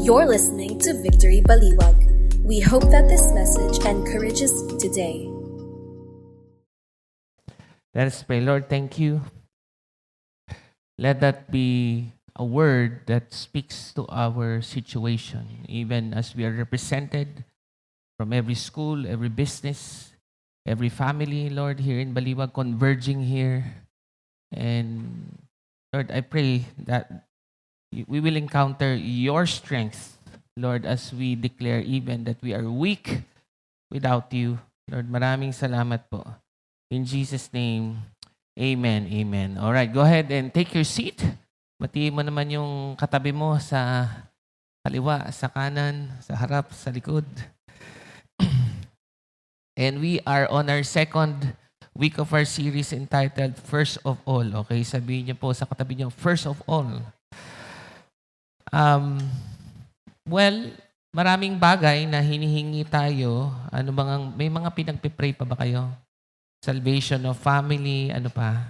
You're listening to Victory Baliwag. We hope that this message encourages you today. Let us pray. Lord, thank you. Let that be a word that speaks to our situation, even as we are represented from every school, every business, every family, Lord, here in Baliwag, converging here. And Lord, I pray that we will encounter your strength, Lord, as we declare even that we are weak without you. Lord, maraming salamat po. In Jesus' name, amen, amen. All right, go ahead and take your seat. Batiin mo naman yung katabi mo sa kaliwa, sa kanan, sa harap, sa likod. And we are on our second week of our series entitled First of All. Okay, sabihin niyo po sa katabi niyo, First of All. Well, maraming bagay na hinihingi tayo. May mga pinagpipray pa ba kayo? Salvation of family, ano pa?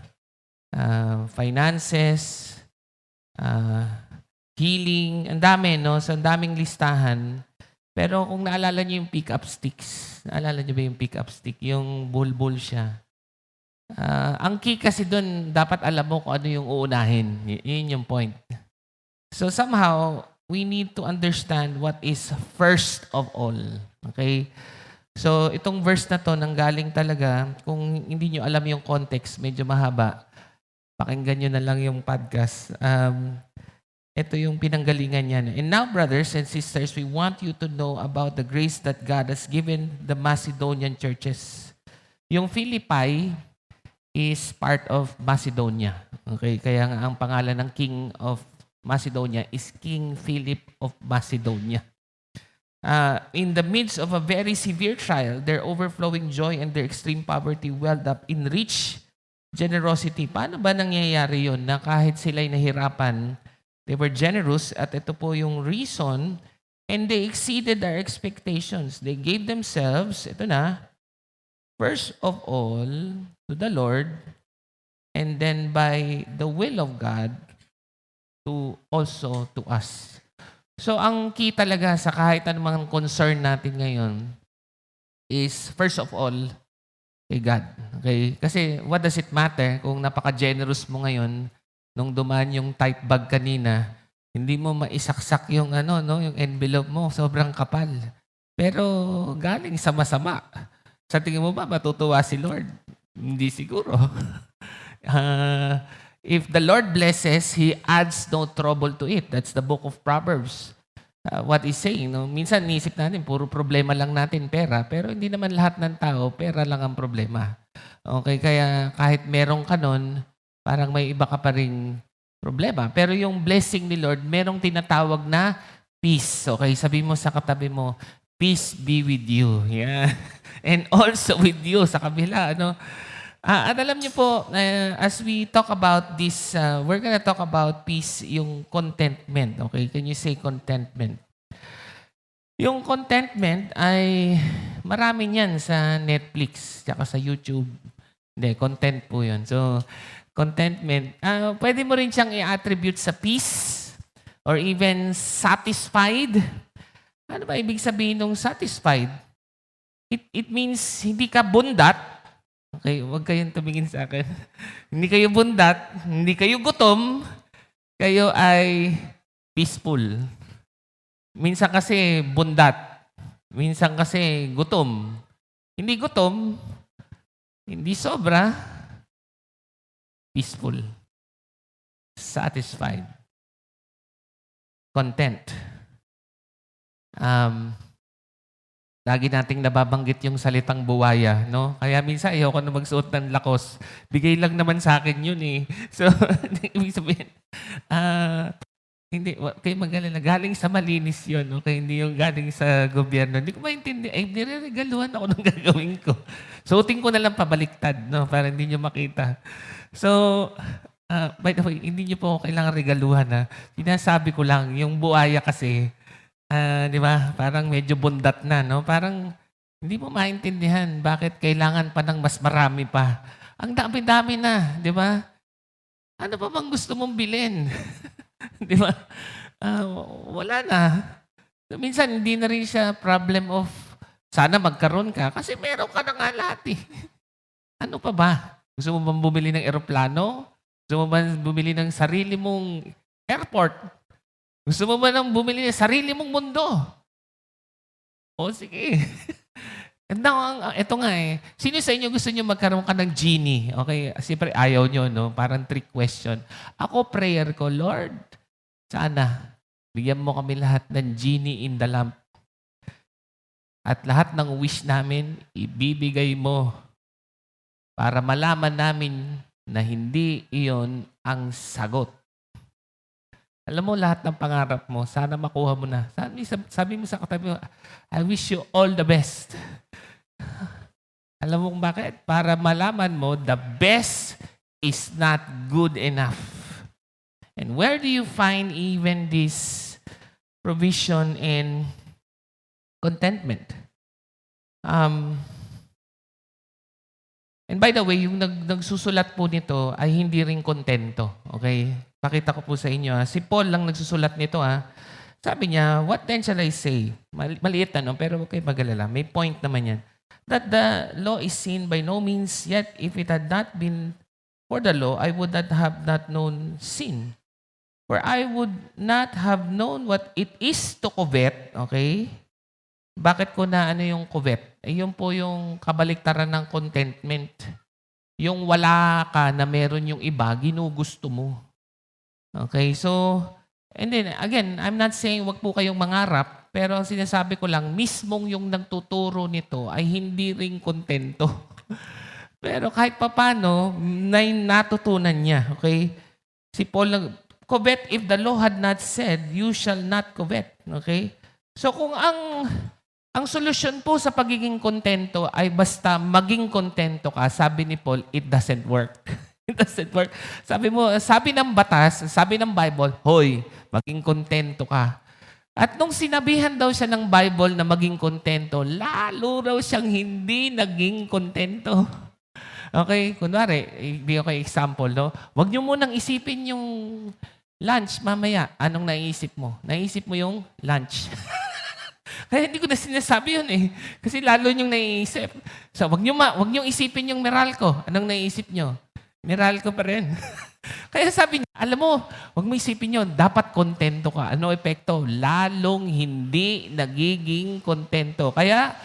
Finances, healing, ang dami, no? So, ang daming listahan. Pero kung naalala niyo yung pick-up sticks, naalala niyo ba yung pick-up stick? Yung bulbul siya. Ang key kasi doon, dapat alam mo kung ano yung uunahin. Yun yung point. So somehow, we need to understand what is first of all. Okay? So itong verse na to, nanggaling talaga, kung hindi nyo alam yung context, medyo mahaba, pakinggan nyo na lang yung podcast. Ito yung pinanggalingan niya. And now, brothers and sisters, we want you to know about the grace that God has given the Macedonian churches. Yung Philippi is part of Macedonia. Okay? Kaya nga ang pangalan ng King of Macedonia is King Philip of Macedonia. In the midst of a very severe trial, their overflowing joy and their extreme poverty welled up in rich generosity. Paano ba nangyayari yun na kahit sila'y nahirapan, they were generous at ito po yung reason, and they exceeded their expectations. They gave themselves, ito na, first of all, to the Lord, and then by the will of God, to also to us. So, ang key talaga sa kahit anumang concern natin ngayon is, first of all, kay God. Okay? Kasi, what does it matter kung napaka-generous mo ngayon, nung dumaan yung type bag kanina, hindi mo maisaksak yung yung envelope mo, sobrang kapal. Pero, galing sa masama. Sa tingin mo ba, matutuwa si Lord? Hindi siguro. If the Lord blesses, He adds no trouble to it. That's the book of Proverbs. What He's saying, no? Minsan nisip natin, puro problema lang natin pera, pero hindi naman lahat ng tao, pera lang ang problema. Okay, kaya kahit meron ka nun, parang may iba ka pa ring problema. Pero yung blessing ni Lord, merong tinatawag na peace. Okay, sabi mo sa katabi mo, peace be with you. Yeah. And also with you sa kabila, at alam niyo po, as we talk about this, we're gonna talk about peace, yung contentment. Okay? Can you say contentment? Yung contentment ay marami niyan sa Netflix, tsaka sa YouTube. Hindi, content po yun. So, contentment, pwede mo rin siyang i-attribute sa peace or even satisfied. Ano ba ibig sabihin ng satisfied? It means hindi ka bundat. Okay, huwag kayong tumingin sa akin. Hindi kayo bundat, hindi kayo gutom, kayo ay peaceful. Minsan kasi bundat, minsan kasi gutom. Hindi gutom, hindi sobra, peaceful, satisfied, content. Lagi nating nababanggit yung salitang buwaya, no? Kaya minsan ayoko na magsuot ng lakos. Bigay lang naman sa akin yun eh. So, ibig sabihin, hindi, kayo magalala. Galing sa malinis yun, okay? Hindi yung galing sa gobyerno. Hindi ko maintindihan. Nireregaluhan ako ng gagawin ko. Suotin ko na lang pabaliktad, no? Para hindi nyo makita. So, by the way, hindi nyo po kailangan regaluhan, ha? Sinasabi ko lang, yung buwaya kasi, di ba? Parang medyo bundat na, no? Parang hindi mo maintindihan bakit kailangan pa ng mas marami pa. Ang dami-dami na, di ba? Ano pa bang gusto mong bilhin? Di ba? Wala na. So, minsan, hindi na rin siya problem of sana magkaroon ka kasi meron ka na nga lahat eh. Ano pa ba? Gusto mo bang bumili ng eroplano? Gusto mo ba bumili ng sarili mong airport? Gusto mo ba nang bumili ng sarili mong mundo? O sige. Ito nga eh. Sino sa inyo gusto nyo magkaroon ka ng genie? Okay, siyempre ayaw nyo, no? Parang trick question. Ako, prayer ko, Lord, sana, bigyan mo kami lahat ng genie in the lamp. At lahat ng wish namin, ibibigay mo para malaman namin na hindi iyon ang sagot. Alam mo, lahat ng pangarap mo, sana makuha mo na. Sabi mo sa katabi mo, I wish you all the best. Alam mo kung bakit? Para malaman mo, the best is not good enough. And where do you find even this provision and contentment? And by the way, yung nagsusulat po nito ay hindi rin kontento. Okay? Pakita ko po sa inyo. Si Paul lang nagsusulat nito. Sabi niya, what then shall I say? Maliit na, no? Pero okay, magalala. May point naman yan. That the law is sin by no means, yet if it had not been for the law, I would not known sin. For I would not have known what it is to covet. Okay? Bakit ko na ano yung covet? Yun po yung kabaliktaran ng contentment. Yung wala ka na meron yung iba, ginugusto mo. Okay, so, and then, again, I'm not saying wag po kayong mangarap, pero ang sinasabi ko lang, mismong yung nagtuturo nito ay hindi rin kontento. Pero kahit papano, natutunan niya. Okay? Si Paul, covet if the law had not said, you shall not covet. Okay? So kung ang solusyon po sa pagiging kontento ay basta maging kontento ka, sabi ni Paul, it doesn't work. It doesn't work. Sabi ng batas, sabi ng Bible, hoy, maging kontento ka. At nung sinabihan daw siya ng Bible na maging kontento, lalo raw siyang hindi naging kontento. Okay, kunwari, ibigay ko example, no? Huwag niyo munang isipin yung lunch mamaya. Anong naisip mo? Naisip mo yung lunch. Kaya hindi ko na sinasabi yun eh. Kasi lalo niyong naiisip. So, wag niyo isipin yung Meralco. Anong naisip niyo? Meralco pa rin. Kaya sabi niya, alam mo, wag mo isipin yun. Dapat kontento ka. Ano epekto? Lalong hindi nagiging kontento. Kaya,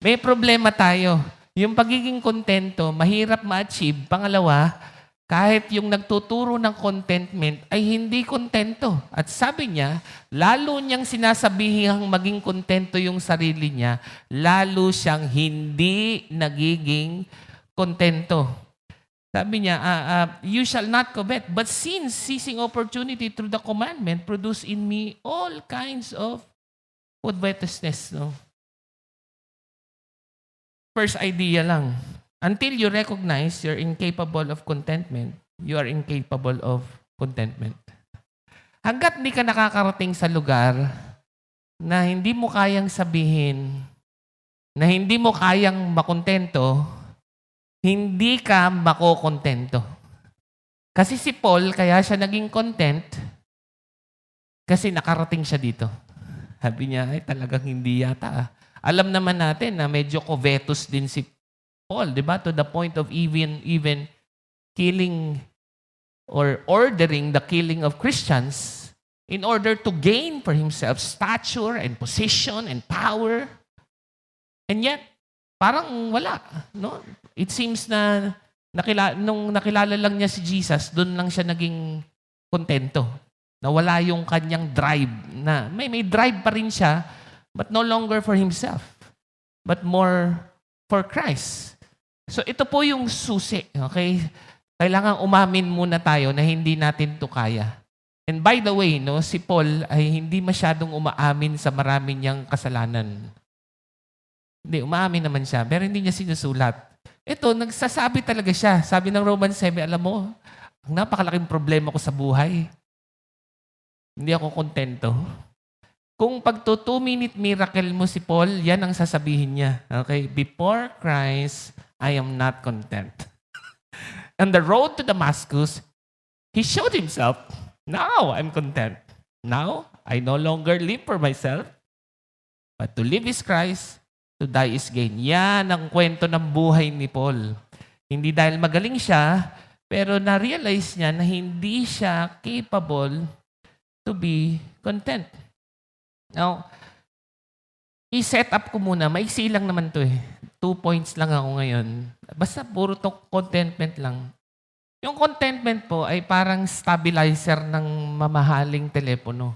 may problema tayo. Yung pagiging kontento, mahirap ma-achieve. Pangalawa, kahit yung nagtuturo ng contentment ay hindi kontento. At sabi niya, lalo niyang sinasabihang maging kontento yung sarili niya, lalo siyang hindi nagiging kontento. Sabi niya, you shall not covet, but sin, seizing opportunity through the commandment, produce in me all kinds of covetousness. No? First idea lang. Until you recognize you're incapable of contentment, you are incapable of contentment. Hanggat hindi ka nakakarating sa lugar na hindi mo kayang sabihin, na hindi mo kayang makontento, hindi ka makokontento. Kasi si Paul, kaya siya naging content, kasi nakarating siya dito. Sabi niya, ay talagang hindi yata. Alam naman natin na medyo covetous din si Paul, di ba? To the point of even killing or ordering the killing of Christians in order to gain for himself stature and position and power. And yet, parang wala. No? It seems na nung nakilala lang niya si Jesus, doon lang siya naging kontento. Nawala yung kanyang drive. Na may drive pa rin siya, but no longer for himself, but more for Christ. So ito po yung susi, okay? Kailangan umamin muna tayo na hindi natin to kaya. And by the way, no, si Paul ay hindi masyadong umaamin sa marami niyang kasalanan. Hindi, umaamin naman siya, pero hindi niya sinusulat. Ito, nagsasabi talaga siya. Sabi ng Romans 7, alam mo, ang napakalaking problema ko sa buhay. Hindi ako kontento. Kung pag 2-minute miracle mo si Paul, yan ang sasabihin niya. Okay? Before Christ, I am not content. On the road to Damascus, he showed himself, now I'm content. Now, I no longer live for myself, But to live is Christ, to die is gain. Yan ang kwento ng buhay ni Paul. Hindi dahil magaling siya, pero na-realize niya na hindi siya capable to be content. Now, i-set up ko muna. Maiksi lang naman to 2 points lang ako ngayon. Basta puro to contentment lang. Yung contentment po ay parang stabilizer ng mamahaling telepono.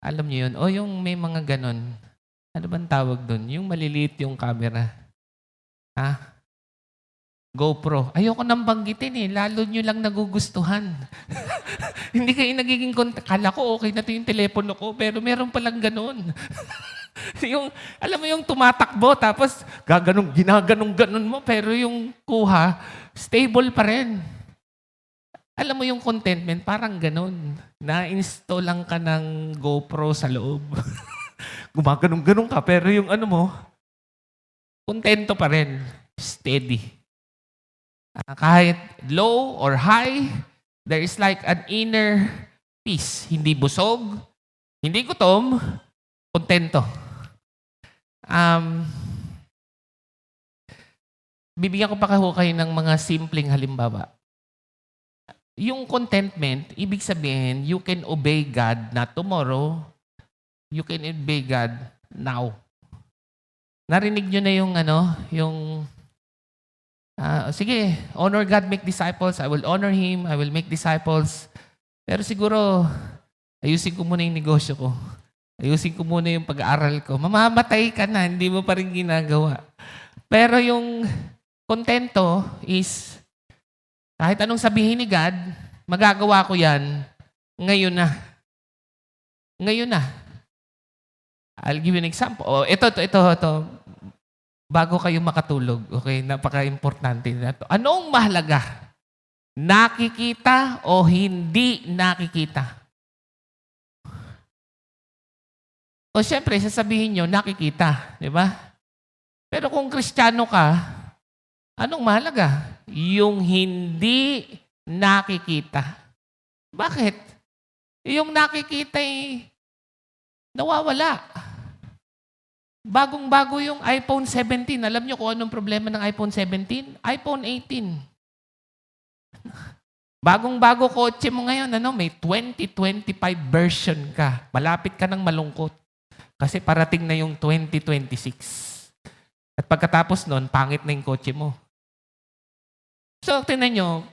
Alam niyo yun? O yung may mga ganon. Ano bang tawag doon? Yung maliliit yung camera. Ha? GoPro. Ayoko nang banggitin Lalo nyo lang nagugustuhan. Hindi kayo nagiging kala ko okay na to yung telepono ko, pero meron palang ganon. Yung, alam mo yung tumatakbo, tapos ginaganong-ganon mo, pero yung kuha, stable pa rin. Alam mo yung contentment, parang ganon. Na-install lang ka ng GoPro sa loob. Gumaganong-ganong ka, pero yung ano mo, kontento pa rin. Steady. Kahit low or high, there is like an inner peace. Hindi busog, hindi gutom, kontento. Bibigyan ko pa kayo ng mga simpleng halimbawa. Yung contentment, ibig sabihin, you can obey God not tomorrow, you can obey God now. Narinig nyo na yung sige, honor God, make disciples. I will honor Him, I will make disciples. Pero siguro, ayusin ko muna yung negosyo ko. Ayusin ko muna yung pag-aaral ko. Mamamatay ka na, hindi mo pa rin ginagawa. Pero yung kontento is, kahit anong sabihin ni God, magagawa ko yan ngayon na. Ngayon na. I'll give you an example. Ito. Bago kayo makatulog, okay? Napaka-importante na ito. Anong mahalaga? Nakikita o hindi nakikita? O siyempre, sasabihin nyo, nakikita. Di ba? Pero kung Kristiyano ka, anong mahalaga? Yung hindi nakikita. Bakit? Yung nakikita ay nawawala. Bagong-bago yung iPhone 17. Alam niyo kung anong problema ng iPhone 17? iPhone 18. Bagong-bago kotse mo ngayon, may 2025 version ka. Malapit ka ng malungkot. Kasi parating na yung 2026. At pagkatapos nun, pangit na yung kotse mo. So, tingnan nyo,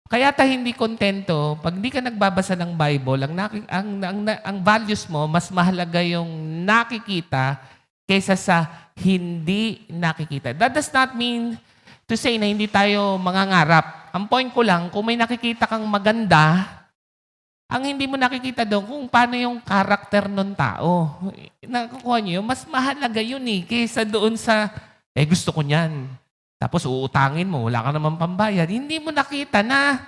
kaya tayo hindi kontento, pag di ka nagbabasa ng Bible, ang values mo, mas mahalaga yung nakikita kaysa sa hindi nakikita. That does not mean to say na hindi tayo mangangarap. Ang point ko lang, kung may nakikita kang maganda, ang hindi mo nakikita doon kung paano yung karakter ng tao. Nakukuha niyo, mas mahalaga yun kaysa doon sa, gusto ko niyan. Tapos uutangin mo, wala ka naman pambayad. Hindi mo nakita na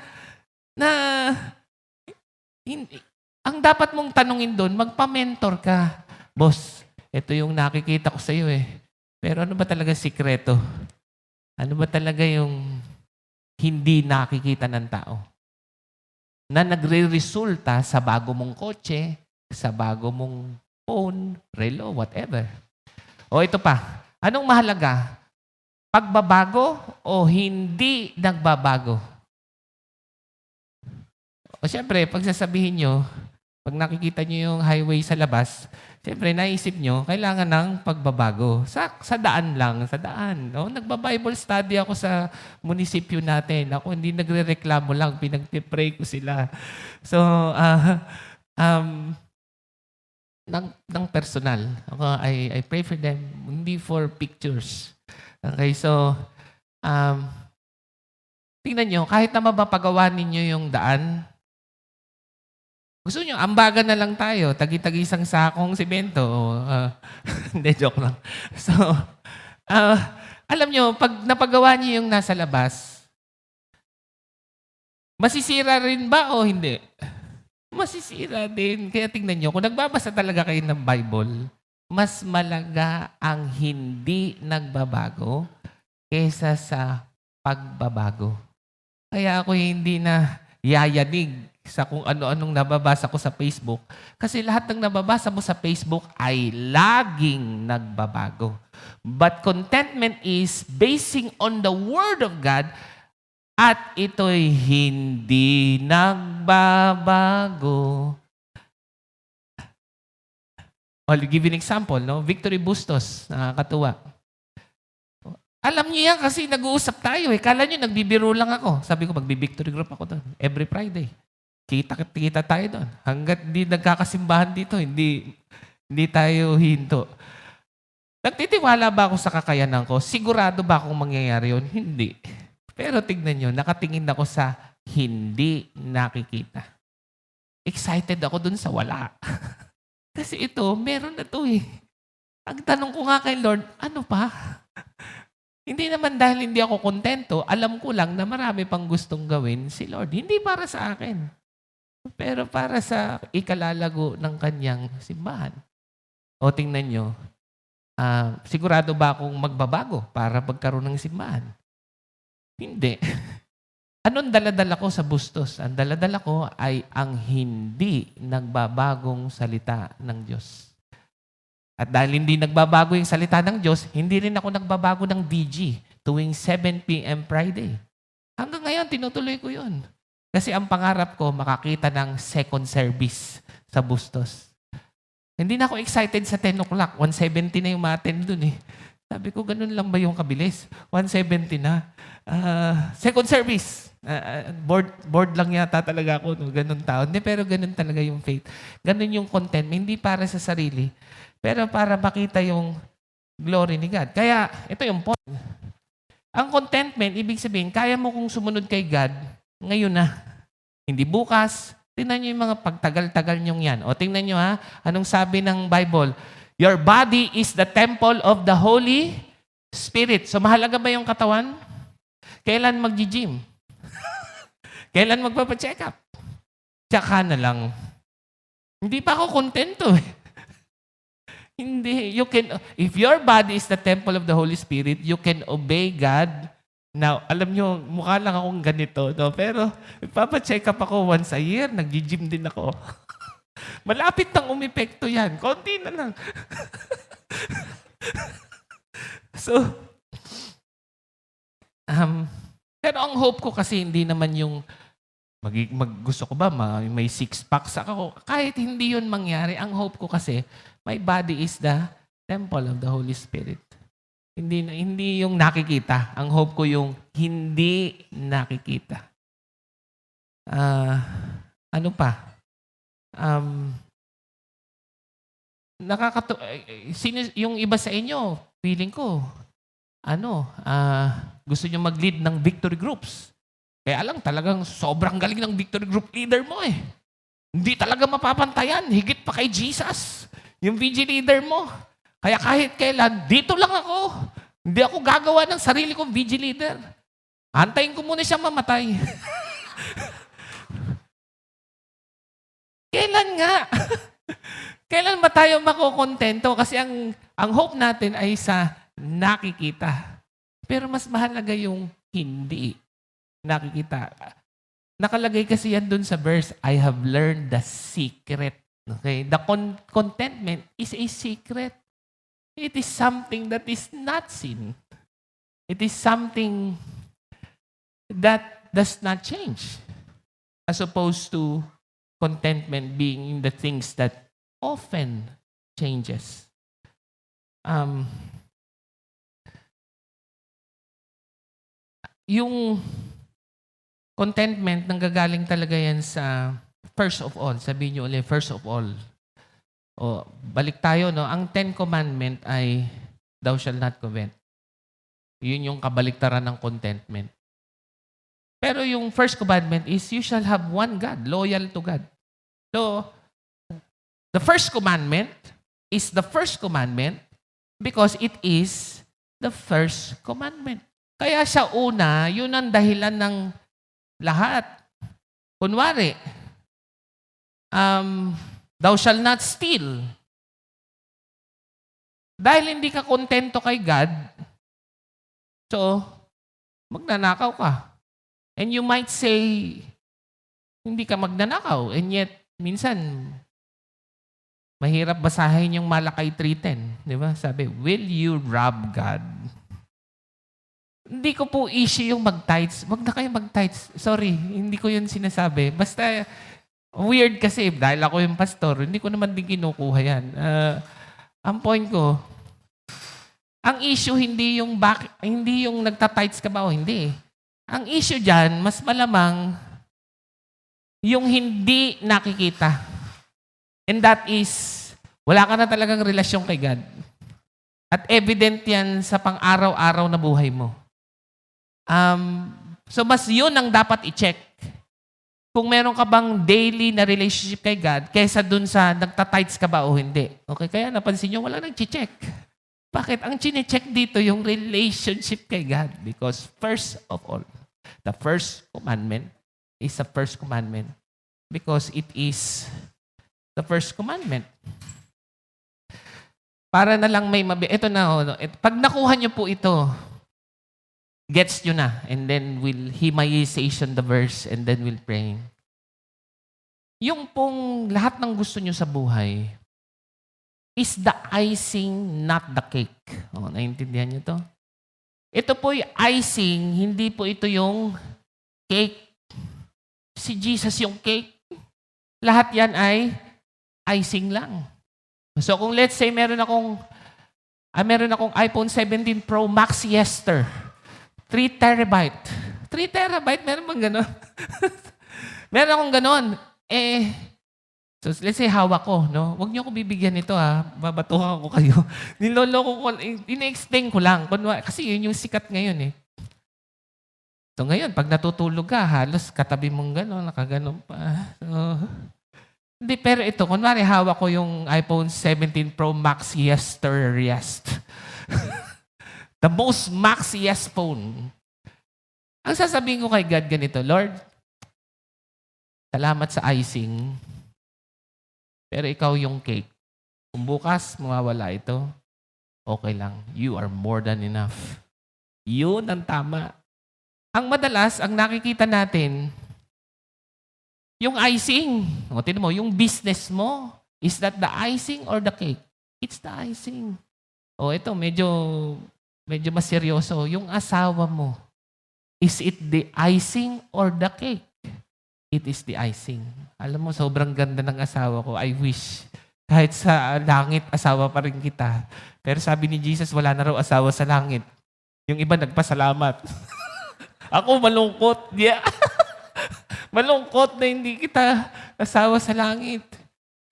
ang dapat mong tanungin doon, magpa-mentor ka. Boss, ito yung nakikita ko sa iyo Pero ano ba talaga sikreto? Ano ba talaga yung hindi nakikita ng tao? Na nagre-resulta sa bago mong kotse, sa bago mong phone, relo, whatever. O ito pa, anong mahalaga? Pagbabago o hindi nagbabago? O siyempre, pag sasabihin nyo, pag nakikita nyo yung highway sa labas, siyempre, naisip nyo, kailangan ng pagbabago. Sa daan lang, sa daan. No? Nagba-Bible study ako sa munisipyo natin. Ako hindi nagre-reklamo lang, pinag-pray ko sila. So, ng personal. Ako, I pray for them, hindi for pictures. Okay, so, tingnan nyo, kahit na mapapagawa ninyo yung daan, gusto nyo, ambagan na lang tayo, tagi-tagisang sakong simento. Hindi, joke lang. So, alam nyo, pag napagawa nyo yung nasa labas, masisira rin ba o hindi? Masisira din. Kaya tingnan nyo, kung nagbabasa talaga kayo ng Bible, mas malaga ang hindi nagbabago kaysa sa pagbabago. Kaya ako hindi na yayanig sa kung ano-anong nababasa ko sa Facebook. Kasi lahat ng nababasa mo sa Facebook ay laging nagbabago. But contentment is basing on the Word of God at ito'y hindi nagbabago. I'll give you an example, no? Victory Bustos, nakakatuwa. Alam niyo yan kasi nag-uusap tayo eh. Kala niyo nagbibiro lang ako. Sabi ko, magbi-victory group ako doon. Every Friday. Kita tayo doon. Hanggat hindi nagkakasimbahan dito, hindi tayo hinto. Nagtitiwala ba ako sa kakayanan ko? Sigurado ba akong mangyayari yun? Hindi. Pero tignan niyo, nakatingin ako sa hindi nakikita. Excited ako doon sa wala. Kasi ito, meron na to eh. Ang tanong ko nga kay Lord, ano pa? Hindi naman dahil hindi ako kontento, alam ko lang na marami pang gustong gawin si Lord. Hindi para sa akin, pero para sa ikalalago ng kanyang simbahan. O tingnan nyo, sigurado ba akong magbabago para magkaroon ng simbahan? Hindi. Anong daladala ko sa Bustos? Ang daladala ko ay ang hindi nagbabagong salita ng Diyos. At dahil hindi nagbabago yung salita ng Diyos, hindi rin ako nagbabago ng DG tuwing 7 p.m. Friday. Hanggang ngayon, tinutuloy ko yun. Kasi ang pangarap ko, makakita ng second service sa Bustos. Hindi na ako excited sa 10 o'clock. 1:70 na yung ma-attend dun eh. Sabi ko, ganun lang ba yung kabilis? 1:70 na. Second service. Bored lang yata talaga ako. No? Ganun tao. Hindi, pero ganun talaga yung faith. Ganun yung content. Hindi para sa sarili. Pero para makita yung glory ni God. Kaya, ito yung point. Ang contentment, ibig sabihin, kaya mo kung sumunod kay God, ngayon na. Hindi bukas. Tingnan nyo yung mga pagtagal-tagal nyong yan. O tingnan nyo ha, anong sabi ng Bible? Your body is the temple of the Holy Spirit. So mahalaga ba yung katawan? Kailan mag-gym? Kailan magpapacheck up? Tsaka na lang. Hindi pa ako kontento eh. Hindi. If your body is the temple of the Holy Spirit, you can obey God. Now, alam nyo, mukha lang akong ganito, no? Pero ipapacheck up ako once a year. Nag-gym din ako. Malapit nang umepekto yan. Konti na lang. So, pero ang hope ko kasi hindi naman yung gusto ko ba may six packs ako. Kahit hindi yun mangyari, ang hope ko kasi my body is the temple of the Holy Spirit. Hindi yung nakikita. Ang hope ko yung hindi nakikita. Ano pa? Yung iba sa inyo, feeling ko, gusto nyo mag-lead ng victory groups. Kaya lang, talagang sobrang galing ng victory group leader mo eh. Hindi talaga mapapantayan, higit pa kay Jesus, yung VG leader mo. Kaya kahit kailan, dito lang ako. Hindi ako gagawa ng sarili kong VG leader. Antayin ko muna siya mamatay. Kailan nga? Kailan ba tayo makukontento? Kasi ang hope natin ay sa nakikita. Pero mas mahalaga yung hindi nakikita. Nakalagay kasi yan dun sa verse, I have learned the secret. Okay? The contentment is a secret. It is something that is not seen. It is something that does not change. As opposed to contentment being in the things that often changes. Yung contentment, nanggagaling talaga yan sa first of all. Sabihin nyo ulit, first of all. O, balik tayo, no? Ang 10 Commandment ay thou shall not covet. Yun yung kabaliktaran ng contentment. Pero yung first commandment is you shall have one God, loyal to God. So, the first commandment is the first commandment because it is the first commandment. Kaya siya una, yun ang dahilan ng lahat. Kunwari, thou shall not steal. Dahil hindi ka kontento kay God, so, magnanakaw ka. And you might say, hindi ka magnanakaw. And yet, minsan, mahirap basahin yung Malakay 3:10. Di ba? Sabi, will you rob God? Hindi ko po issue yung mag-tithes. Wag na kayo mag-tithes. Sorry, hindi ko yun sinasabi. Basta, weird kasi, dahil ako yung pastor, hindi ko naman din kinukuha yan. Ang point ko, ang issue hindi yung nagta-tithes ka ba o hindi. Ang issue dyan, mas malamang yung hindi nakikita. And that is, wala ka na talagang relasyon kay God. At evident yan sa pang-araw-araw na buhay mo. So mas yun ang dapat i-check. Kung meron ka bang daily na relationship kay God, kaysa dun sa nagta-tithes ka ba o hindi. Okay, kaya napansin nyo, wala nag-check. Bakit? Ang chine-check dito yung relationship kay God. Because first of all, the first commandment is the first commandment. Because it is the first commandment. Para na lang may ito na, pag nakuha nyo po ito, gets nyo na. And then we'll himayization the verse and then we'll pray. Yung pong lahat ng gusto nyo sa buhay is the icing, not the cake. Naiintindihan nyo to? Ito po yung icing, hindi po ito yung cake. Si Jesus yung cake. Lahat yan ay icing lang. So kung let's say meron akong iPhone 17 Pro Max Yester, 3 terabyte. 3 terabyte, meron bang gano'n? Meron akong gano'n. So let's say hawak ko, no? Huwag niyo ako bibigyan nito, ha? Babatuhan ko kayo. Niloloko ko, ina-explain ko lang. Kasi yun yung sikat ngayon, eh. So ngayon, pag natutulog ka, halos katabi mong gano'n, nakaganon pa. So, hindi, pero ito, kunwari hawak ko yung iPhone 17 Pro Max Yest. The most maxiest phone. Ang sasabihin ko kay God ganito, Lord, salamat sa icing, pero ikaw yung cake. Kung bukas mawawala ito, okay lang. You are more than enough. Yun ang tama. Ang madalas, ang nakikita natin, yung icing. O, tinan mo, yung business mo, is that the icing or the cake? It's the icing. O, ito, medyo mas seryoso. Yung asawa mo, is it the icing or the cake? It is the icing. Alam mo, sobrang ganda ng asawa ko. I wish. Kahit sa langit, asawa pa rin kita. Pero sabi ni Jesus, wala na raw asawa sa langit. Yung iba nagpasalamat. Ako malungkot. Yeah. Malungkot na hindi kita asawa sa langit.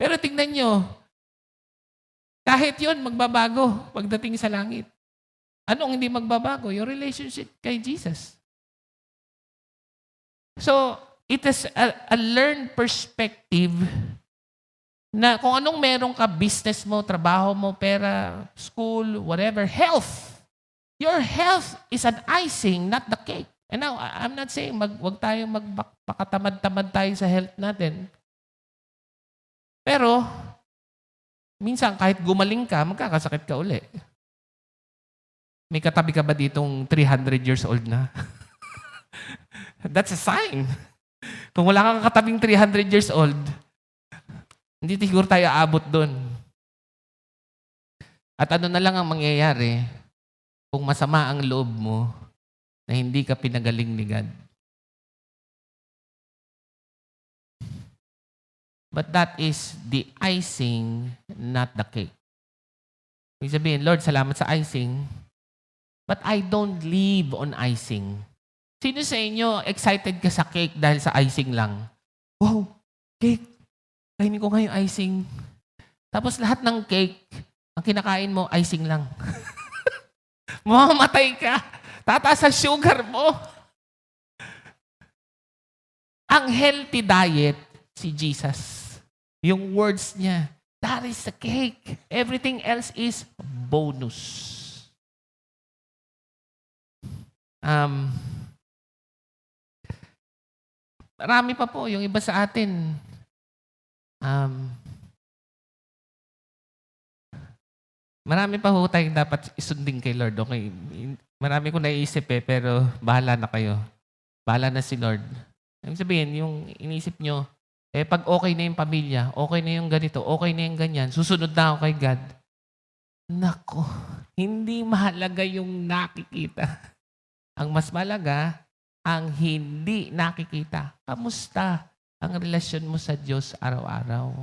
Pero tingnan nyo, kahit yun, magbabago pagdating sa langit. Anong hindi magbabago? Yung relationship kay Jesus. So, it is a learned perspective na kung anong meron ka, business mo, trabaho mo, pera, school, whatever, health. Your health is an icing, not the cake. And now, I'm not saying wag tayong magpakatamad-tamad tayo sa health natin. Pero, minsan kahit gumaling ka, magkakasakit ka uli. May katabi ka ba ditong 300 years old na? That's a sign. Kung wala kang katabing 300 years old, hindi siguro tayo aabot doon. At ano na lang ang mangyayari kung masama ang loob mo na hindi ka pinagaling ni God. But that is the icing, not the cake. Ibig sabihin, Lord, salamat sa icing, but I don't live on icing. Sino sa inyo excited ka sa cake dahil sa icing lang? Wow, cake. Kainin ko nga yung icing. Tapos lahat ng cake, ang kinakain mo, icing lang. Mamamatay ka. Tataas ang sugar mo. Ang healthy diet, si Jesus. Yung words niya, that is the cake. Everything else is bonus. Marami pa po yung iba sa atin. Marami pa ho tayong dapat isundin kay Lord. Okay, marami ko naiisip pero bahala na kayo. Bahala na si Lord. Ibig sabihin, yung inisip nyo, pag okay na yung pamilya, okay na yung ganito, okay na yung ganyan, susunod na ako kay God. Nako, hindi mahalaga yung nakikita. Ang mas mahalaga, ang hindi nakikita. Kamusta ang relasyon mo sa Diyos araw-araw?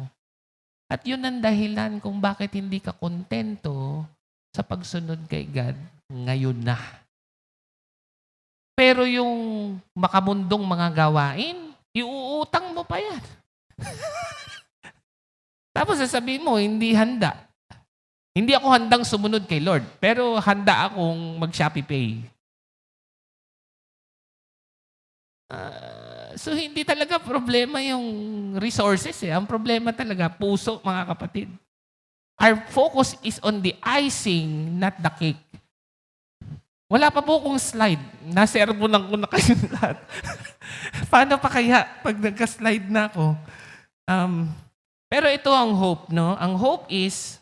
At yun ang dahilan kung bakit hindi ka kontento sa pagsunod kay God ngayon na. Pero yung makamundong mga gawain, iuutang mo pa yan. Tapos sasabihin mo, hindi handa. Hindi ako handang sumunod kay Lord, pero handa akong mag-Shopee Pay. So hindi talaga problema yung resources. Ang problema talaga, puso, mga kapatid. Our focus is on the icing, not the cake. Wala pa po kong slide. Nasermonan ko na kayo lahat. Paano pa kaya pag nagka-slide na ako? Pero ito ang hope, no? Ang hope is,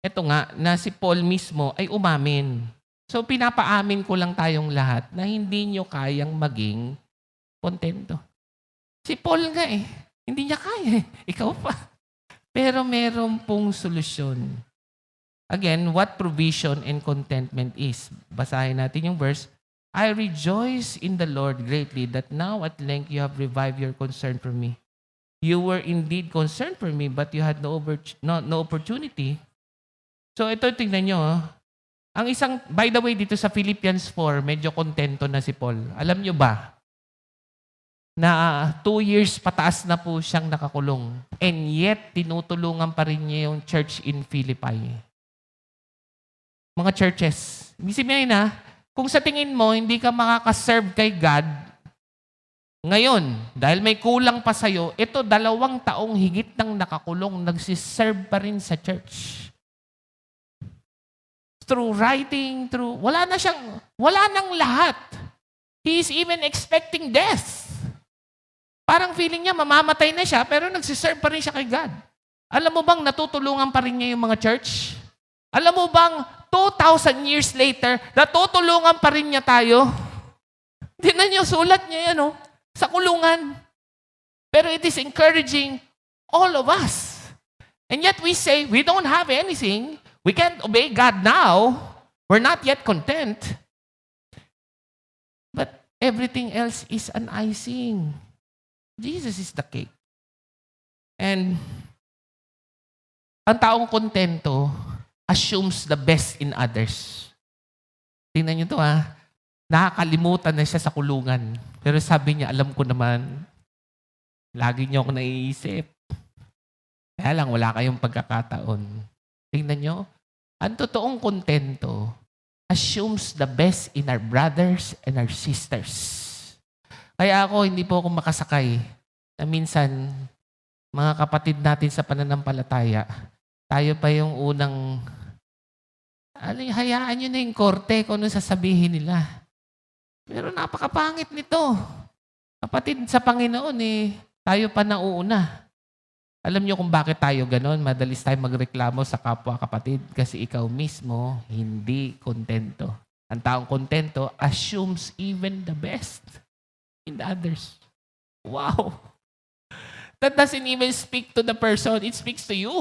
ito nga, na si Paul mismo ay umamin. So pinapaamin ko lang tayong lahat na hindi nyo kayang maging kontento. Si Paul nga hindi niya kaya Ikaw pa. Pero meron pong solusyon. Again, what provision and contentment is. Basahin natin yung verse. I rejoice in the Lord greatly that now at length you have revived your concern for me. You were indeed concerned for me, but you had no opportunity. So ito, tingnan nyo. Ang isang, by the way, dito sa Philippians 4, medyo kontento na si Paul. Alam nyo ba, na 2 years pataas na po siyang nakakulong. And yet, tinutulungan pa rin niya yung church in Philippi. Mga churches. Ibig sabihin kung sa tingin mo, hindi ka makakaserve kay God, ngayon, dahil may kulang pa sa'yo, ito 2 taong higit nang nakakulong, nagsiserve pa rin sa church. Through writing, wala nang lahat. He is even expecting death. Parang feeling niya, mamamatay na siya, pero nagsiserve pa rin siya kay God. Alam mo bang natutulungan pa rin niya yung mga church? Alam mo bang 2,000 years later, natutulungan pa rin niya tayo? Tingnan niyo, sulat niya yan, sa kulungan. Pero it is encouraging all of us. And yet we say, we don't have anything. We can't obey God now. We're not yet content. But everything else is an icing. Jesus is the cake. And ang taong kontento assumes the best in others. Tingnan niyo to nakakalimutan na siya sa kulungan. Pero sabi niya, alam ko naman, lagi niyo ako naiisip. Kaya lang, wala kayong pagkakataon. Tingnan niyo, ang totoong kontento assumes the best in our brothers and our sisters. Kaya ako, hindi po ako makasakay na minsan, mga kapatid natin sa pananampalataya, tayo pa yung unang, hayaan nyo na yung korte kung ano sasabihin nila. Pero napakapangit nito. Kapatid sa Panginoon, tayo pa nauuna. Alam nyo kung bakit tayo ganon? Madalis tayo magreklamo sa kapwa kapatid kasi ikaw mismo hindi kontento. Ang taong kontento assumes even the best in the others. Wow! That doesn't even speak to the person. It speaks to you.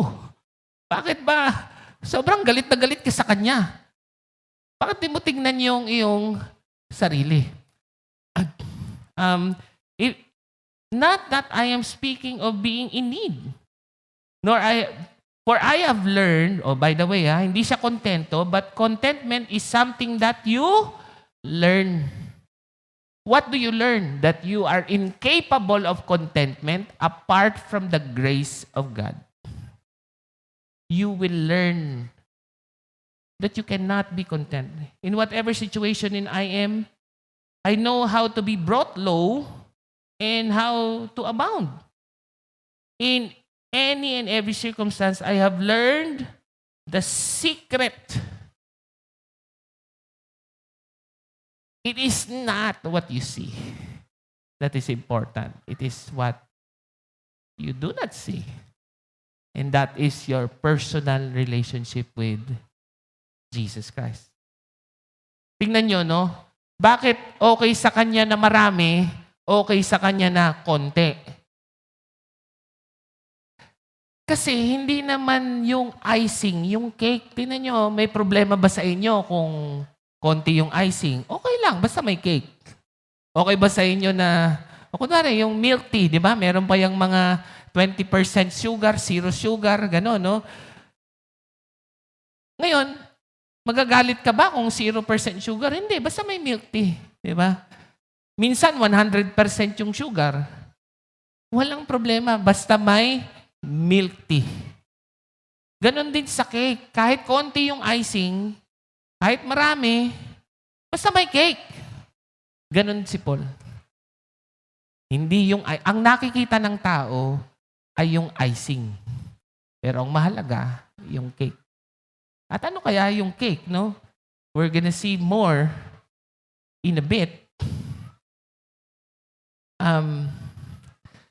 Bakit ba? Sobrang galit na galit ka sa kanya. Bakit di mo tingnan yung iyong sarili? Not that I am speaking of being in need. For I have learned, by the way, hindi siya kontento, but contentment is something that you learn. What do you learn? That you are incapable of contentment apart from the grace of God. You will learn that you cannot be content. In whatever situation I am, I know how to be brought low and how to abound. In any and every circumstance, I have learned the secret. It is not what you see that is important. It is what you do not see. And that is your personal relationship with Jesus Christ. Tingnan nyo, Bakit okay sa kanya na marami, okay sa kanya na konti? Kasi hindi naman yung icing, yung cake. Tingnan nyo, may problema ba sa inyo kung konti yung icing? Okay lang, basta may cake. Okay ba sa inyo na, o kunwari, yung milk tea, di ba? Meron pa yung mga 20% sugar, zero sugar, gano'n, no? Ngayon, magagalit ka ba kung 0% sugar? Hindi, basta may milk tea, di ba? Minsan, 100% yung sugar. Walang problema, basta may milk tea. Ganon din sa cake. Kahit konti yung icing, kahit marami, basta may cake. Ganon si Paul. Hindi yung, ang nakikita ng tao ay yung icing. Pero ang mahalaga, yung cake. At ano kaya yung cake, no? We're gonna see more in a bit.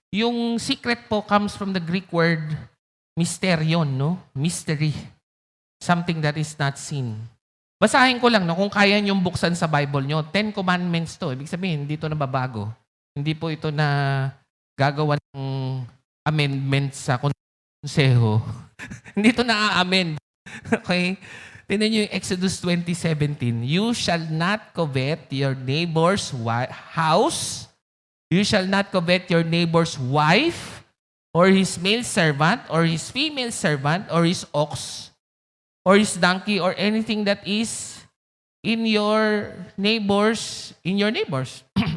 Yung secret po comes from the Greek word mysterion, no? Mystery. Something that is not seen. Basahin ko lang, no? Kung kaya niyong buksan sa Bible nyo. 10 Commandments to. Ibig sabihin, hindi ito nababago. Hindi po ito na gagawa ng amendment sa konseho. Hindi ito na-amend. Okay? Tingnan niyo yung Exodus 20:17. You shall not covet your neighbor's house. You shall not covet your neighbor's wife, or his male servant, or his female servant, or his ox, or his donkey, or anything that is in your neighbors.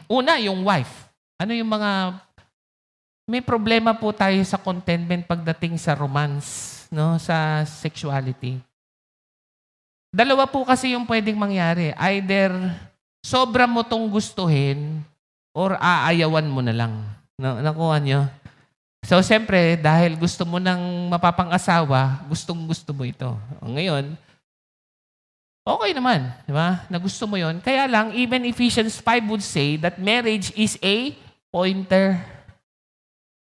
Una, yung wife. Ano yung mga... May problema po tayo sa contentment pagdating sa romance, no? Sa sexuality. Dalawa po kasi yung pwedeng mangyari. Either sobra mo tong gustuhin, or aayawan mo na lang. No, nakuha nyo? So, siyempre, dahil gusto mo ng mapapang-asawa, gustong-gusto mo ito. Ngayon, okay naman, di ba? Na gusto mo yon. Kaya lang, even Ephesians 5 would say that marriage is a pointer.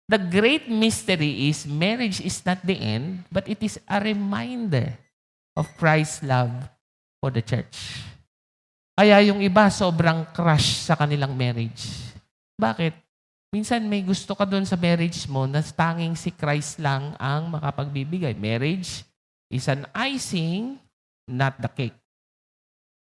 The great mystery is marriage is not the end, but it is a reminder of Christ's love for the church. Kaya yung iba sobrang crush sa kanilang marriage. Bakit? Minsan may gusto ka doon sa marriage mo na tanging si Christ lang ang makapagbibigay. Marriage is an icing, not the cake.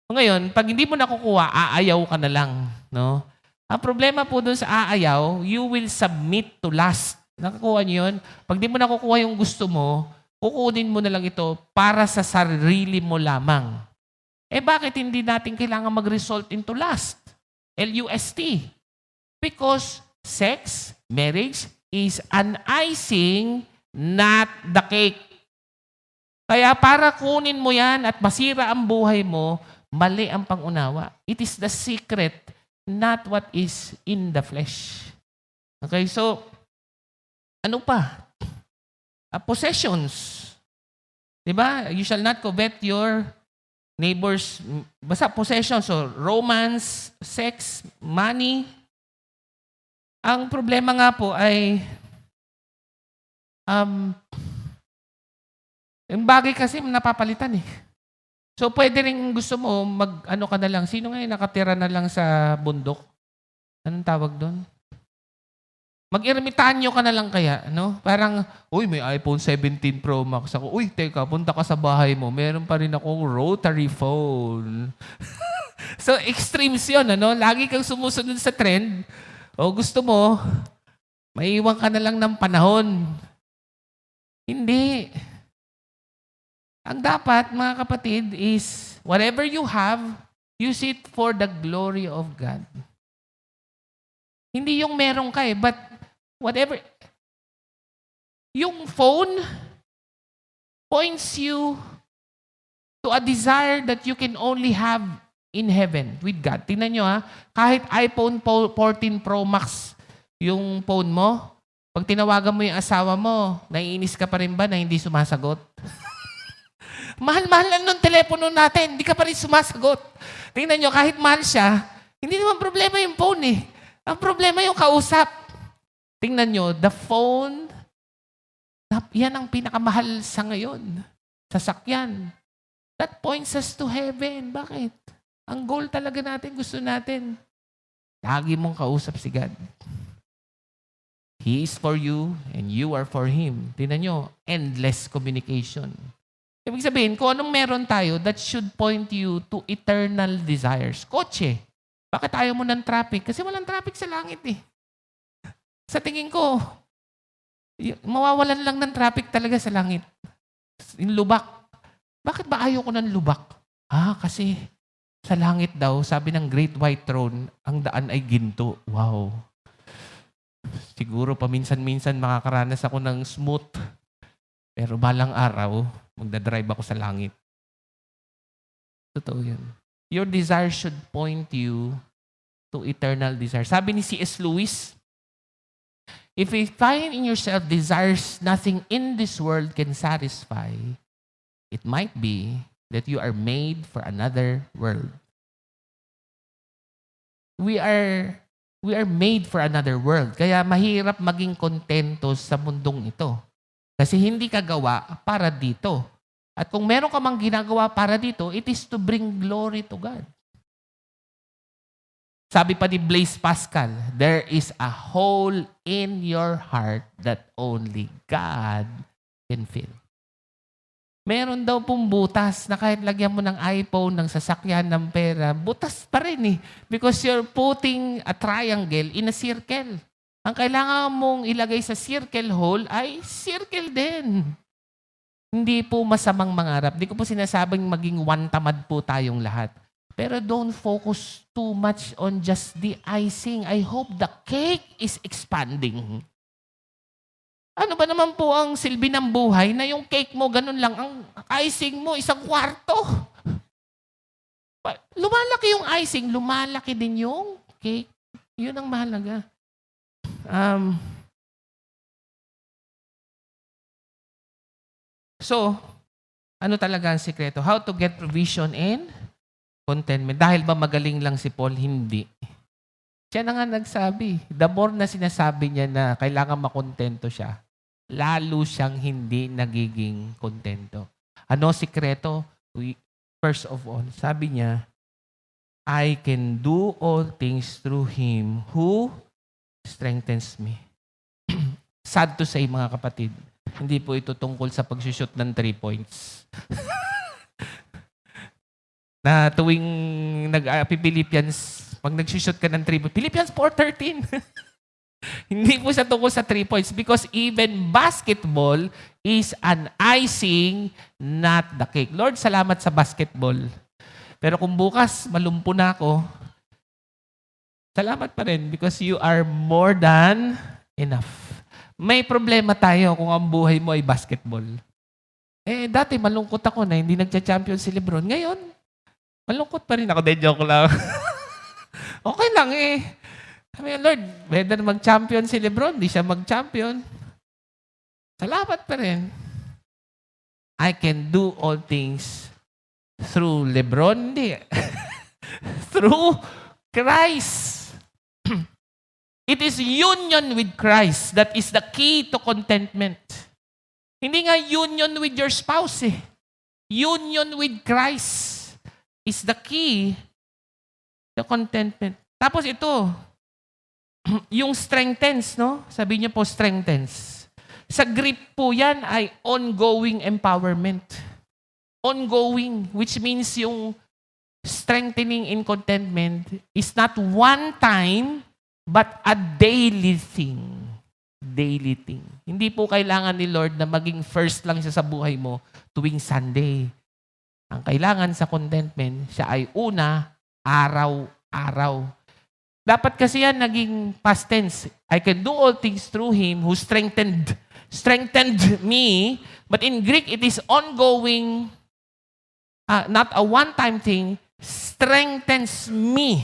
Ngayon, pag hindi mo nakukuha, aayaw ka na lang. No? Ang problema po doon sa aayaw, you will submit to lust. Nakakuha niyo yun? Pag di mo nakukuha yung gusto mo, kukunin mo na lang ito para sa sarili mo lamang. Bakit hindi natin kailangan mag-result into lust? L-U-S-T. Because sex, marriage, is an icing, not the cake. Kaya para kunin mo yan at masira ang buhay mo, mali ang pangunawa. It is the secret, not what is in the flesh. Okay, so, ano pa? Possessions. Diba? You shall not covet your neighbors, basta possessions, so romance, sex, money. Ang problema nga po ay yung bagay kasi napapalitan eh. So pwede rin gusto mo mag-ano ka na lang. Sino nga yung nakatira na lang sa bundok? Anong tawag doon? Mag-ermitanyo ka na lang kaya, no? Parang, uy, may iPhone 17 Pro Max ako. Uy, teka, punta ka sa bahay mo. Meron pa rin akong rotary phone. So, extremes yun, ano? Lagi kang sumusunod sa trend. O gusto mo, maiiwan ka na lang ng panahon. Hindi. Ang dapat, mga kapatid, is whatever you have, use it for the glory of God. Hindi yung meron ka but whatever. Yung phone points you to a desire that you can only have in heaven with God. Tingnan nyo kahit iPhone 14 Pro Max yung phone mo, pag tinawagan mo yung asawa mo, naiinis ka pa rin ba na hindi sumasagot? Mahal-mahal lang nung telepono natin, hindi ka pa rin sumasagot. Tingnan nyo, kahit mahal siya, hindi naman problema yung phone eh. Ang problema yung kausap. Tingnan nyo, the phone, yan ang pinakamahal sa ngayon. Sasakyan. That points us to heaven. Bakit? Ang goal talaga natin, gusto natin, lagi mong kausap si God. He is for you and you are for Him. Tingnan nyo, endless communication. Ibig sabihin, kung anong meron tayo, that should point you to eternal desires. Kotse. Bakit ayaw mo ng traffic? Kasi walang traffic sa langit eh. Sa tingin ko, mawawalan lang ng traffic talaga sa langit. Yung lubak. Bakit ba ayaw ko ng lubak? Kasi sa langit daw, sabi ng Great White Throne, ang daan ay ginto. Wow. Siguro paminsan-minsan makakaranas ako ng smooth. Pero balang araw, magdadrive ako sa langit. Totoo yun. Your desire should point you to eternal desire. Sabi ni C.S. Lewis, if you find in yourself desires nothing in this world can satisfy, it might be that you are made for another world. We are made for another world. Kaya mahirap maging kontento sa mundong ito. Kasi hindi ka gawa para dito. At kung meron ka mang ginagawa para dito, it is to bring glory to God. Sabi pa ni Blaise Pascal, there is a hole in your heart that only God can fill. Meron daw pong butas na kahit lagyan mo ng iPhone, ng sasakyan, ng pera, butas pa rin eh. Because you're putting a triangle in a circle. Ang kailangan mong ilagay sa circle hole ay circle din. Hindi po masamang mangarap. Hindi ko po sinasabing maging one tamad po tayong lahat. Pero don't focus too much on just the icing. I hope the cake is expanding. Ano ba naman po ang silbi ng buhay na yung cake mo, ganun lang, ang icing mo, 1 kwarto. Lumalaki yung icing, lumalaki din yung cake. Yun ang mahalaga. So, ano talaga ang sikreto? How to get provision and contentment. Dahil ba magaling lang si Paul? Hindi. Siya na nga nagsabi. The more na sinasabi niya na kailangan makontento siya, lalo siyang hindi nagiging kontento. Ano sikreto? First of all, sabi niya, I can do all things through Him who strengthens me. Sad to say, mga kapatid, hindi po ito tungkol sa pag-shoot ng 3 points. Na tuwing Philippians, pag nag-shoot ka ng 3 points, Philippians 4:13. Hindi po siya tungkol sa 3 points because even basketball is an icing, not the cake. Lord, salamat sa basketball. Pero kung bukas malumpo na ako, salamat pa rin because you are more than enough. May problema tayo kung ang buhay mo ay basketball. Dati malungkot ako na hindi nagcha-champion si Lebron. Ngayon, malungkot pa rin ako. De, joke lang. Okay lang eh. Sabi, Lord, whether mag-champion si Lebron, di siya mag-champion. Salamat pa rin. I can do all things through Lebron. Hindi. Through Christ. It is union with Christ that is the key to contentment. Hindi nga union with your spouse eh. Union with Christ is the key to contentment. Tapos ito, yung strengthens, no? Sabi niyo po strengthens. Sa Greek po yan ay ongoing empowerment. Ongoing, which means yung strengthening in contentment is not one time, but a daily thing. Daily thing. Hindi po kailangan ni Lord na maging first lang siya sa buhay mo tuwing Sunday. Ang kailangan sa contentment, siya ay una, araw-araw. Dapat kasi yan naging past tense. I can do all things through Him who strengthened me. But in Greek, it is ongoing, not a one-time thing, strengthens me.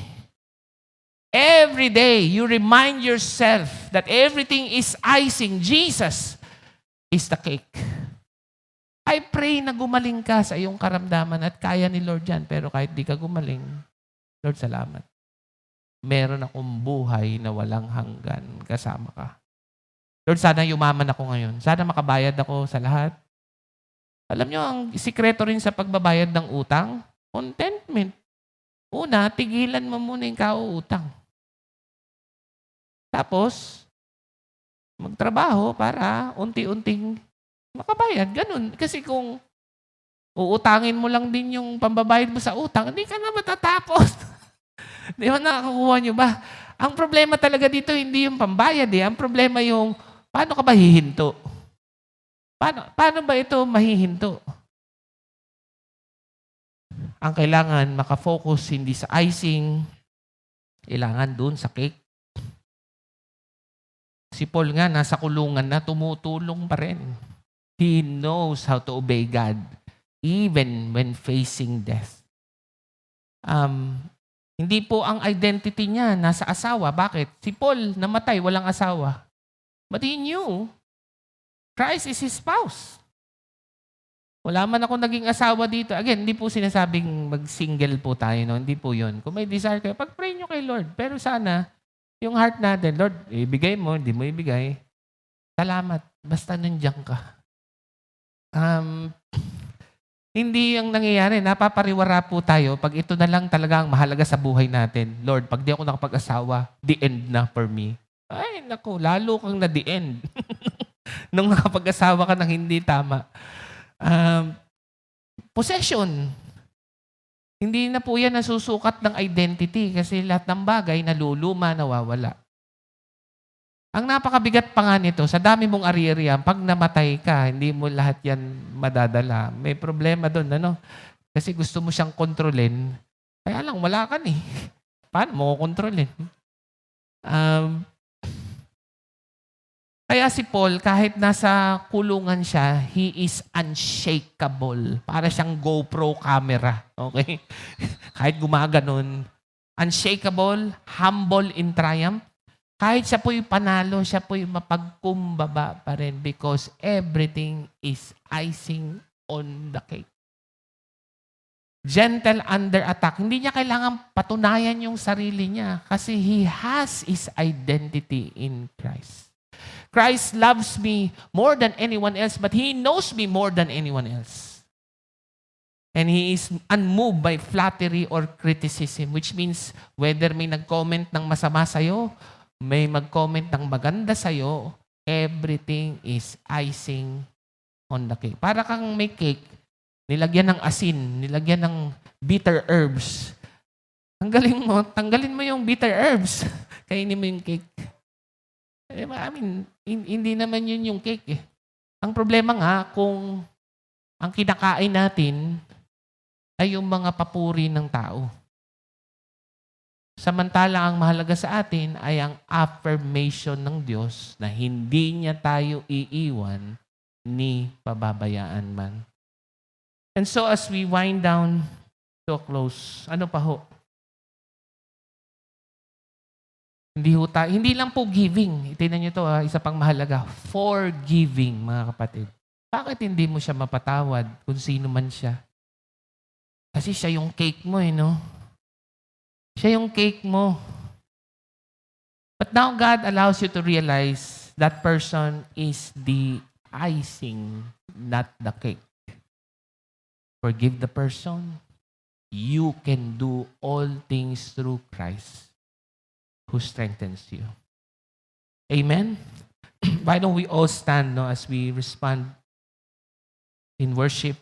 Every day, you remind yourself that everything is icing. Jesus is the cake. I pray na gumaling ka sa iyong karamdaman at kaya ni Lord yan. Pero kahit di ka gumaling, Lord, salamat. Meron akong buhay na walang hanggan kasama ka. Lord, sana yumaman ako ngayon. Sana makabayad ako sa lahat. Alam nyo, ang sikreto rin sa pagbabayad ng utang, contentment. Una, tigilan mo muna yung kauutang. Tapos, magtrabaho para unti-unting makabayad. Ganun. Kasi kung uutangin mo lang din yung pambabayad mo sa utang, hindi ka na matatapos. Di ba nakakakuha nyo ba? Ang problema talaga dito, hindi yung pambayad eh. Ang problema yung, paano ka ba hihinto? Paano ba ito mahihinto? Ang kailangan makafocus hindi sa icing, kailangan dun sa cake. Si Paul nga, nasa kulungan na, tumutulong pa rin. He knows how to obey God, even when facing death. Hindi po ang identity niya nasa asawa. Bakit? Si Paul namatay, walang asawa. But he knew Christ is his spouse. Wala man ako naging asawa dito. Again, hindi po sinasabing mag-single po tayo. No? Hindi po yun. Kung may desire kayo, pag-pray nyo kay Lord. Pero sana, yung heart natin, Lord, ibigay mo, hindi mo ibigay. Salamat. Basta nandiyan ka. Hindi yung nangyayari. Napapariwara po tayo pag ito na lang talaga ang mahalaga sa buhay natin. Lord, pag di ako nakapag-asawa, the end na for me. Ay, naku, lalo kang na the end. Nung nakapag-asawa ka ng hindi tama. Possession. Hindi na po yan nasusukat ng identity kasi lahat ng bagay naluluma, nawawala. Ang napakabigat pa nga nito, sa dami mong ari-arian, pag namatay ka, hindi mo lahat yan madadala. May problema doon, ano? Kasi gusto mo siyang kontrolin. Kaya lang, wala ka eh. Paano mo kontrolin? Kaya si Paul, kahit nasa kulungan siya, he is unshakable. Para siyang GoPro camera. Okay? Kahit gumaganon. Unshakable, humble in triumph. Kahit siya po'y panalo, siya po'y mapagkumbaba pa rin because everything is icing on the cake. Gentle under attack. Hindi niya kailangan patunayan yung sarili niya kasi he has his identity in Christ. Christ loves me more than anyone else, but He knows me more than anyone else. And He is unmoved by flattery or criticism, which means whether may nag-comment ng masama sa'yo, may mag-comment ng maganda sa'yo, everything is icing on the cake. Para kang may cake, nilagyan ng asin, nilagyan ng bitter herbs. Tanggalin mo yung bitter herbs. Kainin mo yung cake. Hindi naman yun yung cake eh. Ang problema nga, kung ang kinakain natin ay yung mga papuri ng tao. Samantala, ang mahalaga sa atin ay ang affirmation ng Diyos na hindi niya tayo iiwan ni pababayaan man. And so as we wind down to a close, ano pa ho? Hindi lang po giving. Tingnan niyo to, isa pang mahalaga. Forgiving, mga kapatid. Bakit hindi mo siya mapatawad kung sino man siya? Kasi siya yung cake mo no? Siya yung cake mo. But now God allows you to realize that person is the icing, not the cake. Forgive the person. You can do all things through Christ who strengthens you. Amen? Why don't we all stand as we respond in worship?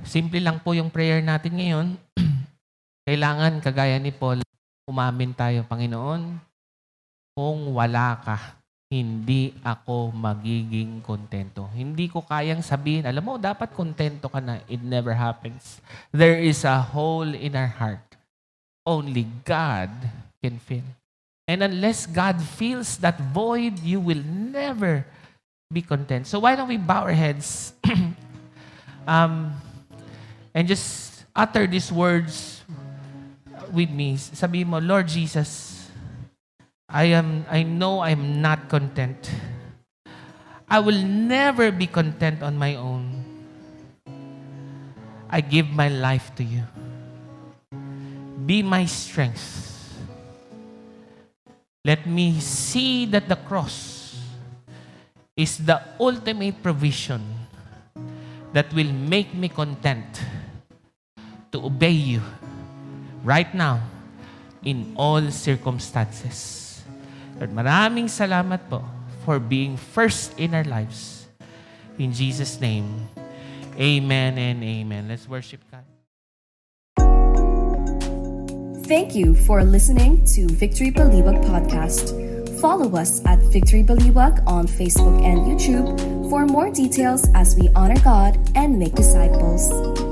Simple lang po yung prayer natin ngayon. Kailangan, kagaya ni Paul, umamin tayo, Panginoon, kung wala ka, hindi ako magiging kontento. Hindi ko kayang sabihin, alam mo, dapat kontento ka na. It never happens. There is a hole in our heart. Only God can fill. And unless God fills that void, you will never be content. So why don't we bow our heads and just utter these words with me. Sabihin mo, Lord Jesus, I know I'm not content. I will never be content on my own. I give my life to you. Be my strength. Let me see that the cross is the ultimate provision that will make me content to obey you right now in all circumstances. Lord, maraming salamat po for being first in our lives. In Jesus' name, amen and amen. Let's worship God. Thank you for listening to Victory Baliwag Podcast. Follow us at Victory Baliwag on Facebook and YouTube for more details as we honor God and make disciples.